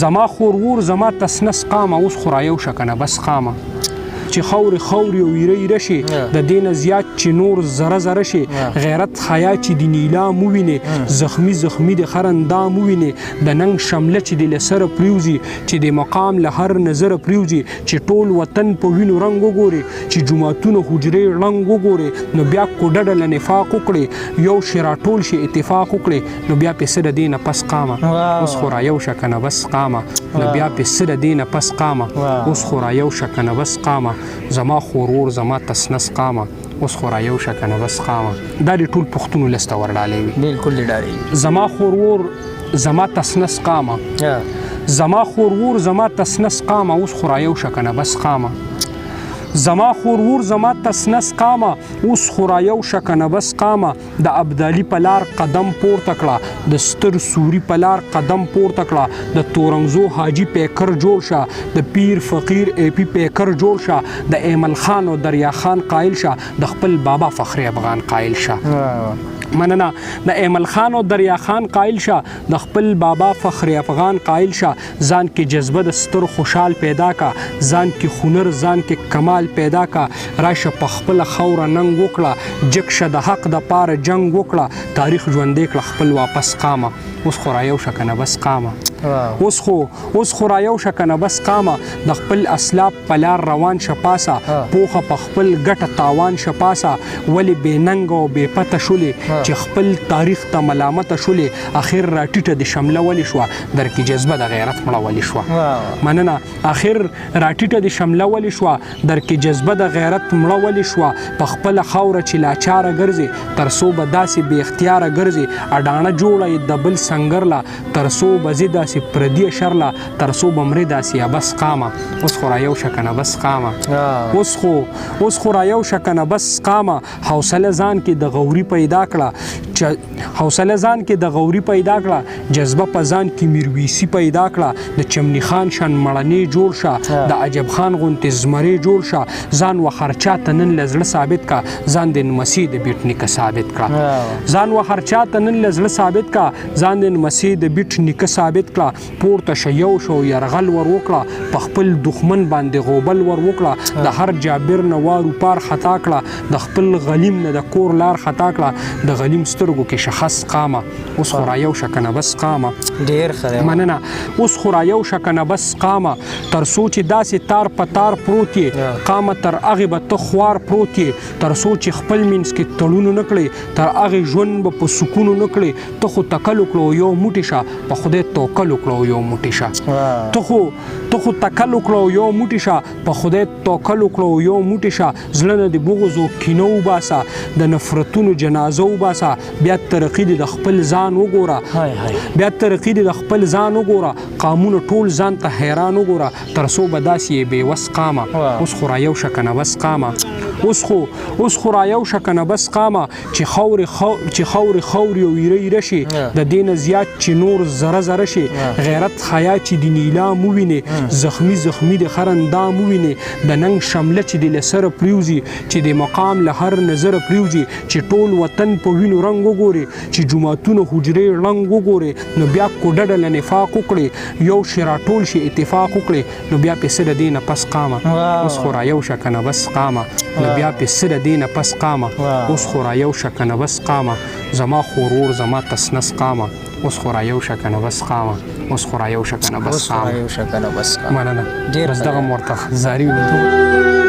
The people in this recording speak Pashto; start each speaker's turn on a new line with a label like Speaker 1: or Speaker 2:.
Speaker 1: زما خور ور زما تسنس قامه اوس خو رایو شه کنه بس قامه چې خوري خوري او ایره ایره شي د دین زیات چې نور زره زره شي غیرت حیا چې د نیلام وویني زخمی زخمی د خرندام وویني د ننګ شمله چې د لسره پریوزي چې د مقام له هر نظر پریوزي چې ټول وطن په وینو رنگ وګوري چې جمعتون حجرې رنگ وګوري نو بیا کوډډ له نفاق وکړي یو شرا ټول شي اتفاق وکړي نو بیا په سره دینه پس قامه اوس خورا یو شکنه بس قامه نو بیا په سره دینه پس قامه اوس خورا یو شکنه بس قامه زما خورور زما تسنس قامه اوس خورا یو شکنه بس قامه دا د ټول پښتونو لسته ورډالې وي
Speaker 2: بالکل ډالې
Speaker 1: زما خورور زما تسنس قامه زما خورور زما تسنس قامه اوس خورا یو شکنه بس قامه زما خورور زما تسنس قامه اوس خورا یو شکنه بس قامه د ابدالي په لار قدم پورته کړه د ستر سوري په لار قدم پورته کړه د تورنګزو حاجي پیکر جوړ شه د پیر فقیر ای پی پیکر جوړ شه د ایمل خان او دریا خان قائل شه د خپل بابا فخر افغان قائل شه مننه د ایمل خان او دریا خان قائل شه د خپل بابا فخر افغان قائل شه ځان کې جذبه د ستر خوشحال پیدا کا ځان کې هنر ځان کې کمال پیدا کا راشه په خپل خوره ننګ وکړه جګ شه د حق د پاره جنگ وکړه تاریخ ژوندې کړه خپل واپس قامه اوس خو رایو شه کنه بس قامه اوس خو رایو شه کنه بس قامه د خپل اسلاب په لار روان شه پاسه پوخه په خپل ګټه تاوان شه پاسه ولې بې ننګ او بې پته شولې چې خپل تاریخ ته ملامت شولې اخر راټیټه د شمله ولې شوه در کې جذبه د غیرت مړه ولې شوه مننه اخر راټیټه د شمله ولې شوه در کې جذبه د غیرت مړه ولې شوه په خپله خاوره چې لاچاره ګرځي تر څو به داسې بې اختیاره ګرځي اډانه جوړه یې د بل سنګر لا تر څو به زه داسې پردي شر لا تر څو به مرې داسې بس قامه اوس خو رایو شه کنه بس قامه اوس خو رایو شه کنه بس قامه حوصله ځان کې د غوري پیدا کړه حوصله ځان کې د غوري پیدا کړه جذبه په ځان کې میرویسی پیدا کړه د چمنی خان شان مړنې جوړ شه د عجب خان غونتې زمرې جوړ شه ځان و خرچا ته نن له زړه ثابت کا ځان د مسیح د بیټ نیکه ثابت کړه ځان و خرچا ته نن له زړه ثابت کا ځان د مسیح د بیټ نیکه ثابت کړه پورته شه یو شو یرغل ور وکړه په خپل دښمن باندې غوبل ور وکړه د هر جابر نه وارو پار خطا کړه د خپل غلیم نه د کور لار خطا کړه د غلیم سترګو کې شخص قامه اوس خو رایو شه کنه بس قامه
Speaker 2: ډېر ښه
Speaker 1: مننه اوس خو رایو شه کنه بس قامه تر څو چې داسې تار په تار پروت یې قامه تر هغې به ته خوار پروت یې تر څو چې خپل منځ کې تړون نه کړې تر هغې ژوند به په سکونو نه کړې ته خو تکل وکړو یو موټی شه په خدای توکل وکړو یو موټی شه ته خو تکل وکړو یو موټی شه په خدای توکل وکړو یو موټی شه زړه نه د بغضو کینه وباسه د نفرتونو جنازه وباسه بیا ترقی د خپل ځان وګوره بیا ترقی د خپل ځان وګوره قامونه ټول ځان ته حیران وګوره تر څو به داسې بې وس قامه اوس خو رایو شه کنه بس قامه اوس خو رایو شه کنه بس قامه چې خوري او ایره ایره شي د دین زیات چې نور زره زره شي غیرت حیا چې د نیلام وویني زخمی زخمی د خرندام وویني د ننګ شمله چې د لسره پریوزي چې د مقام له هر نظر پریوزي چې ټول وطن په وینو رنگ وګوري چې جمعتون حجرې رنگ وګوري نو بیا کوډډ له نفاق وکړي یو شرا ټول شي اتفاق وکړي نو بیا په سره دینه پس قامه اوس خو رایو شه کنه بس قامه نو بیا په سره دینه پس قامه اوس خو رایو شه کنه بس قامه زما خورور زما تسنس قامه اوس خو رایو شه کنه بس قامه اوس خو رایو شه کنه بس قامه مننه ډېر دغه مرته زاری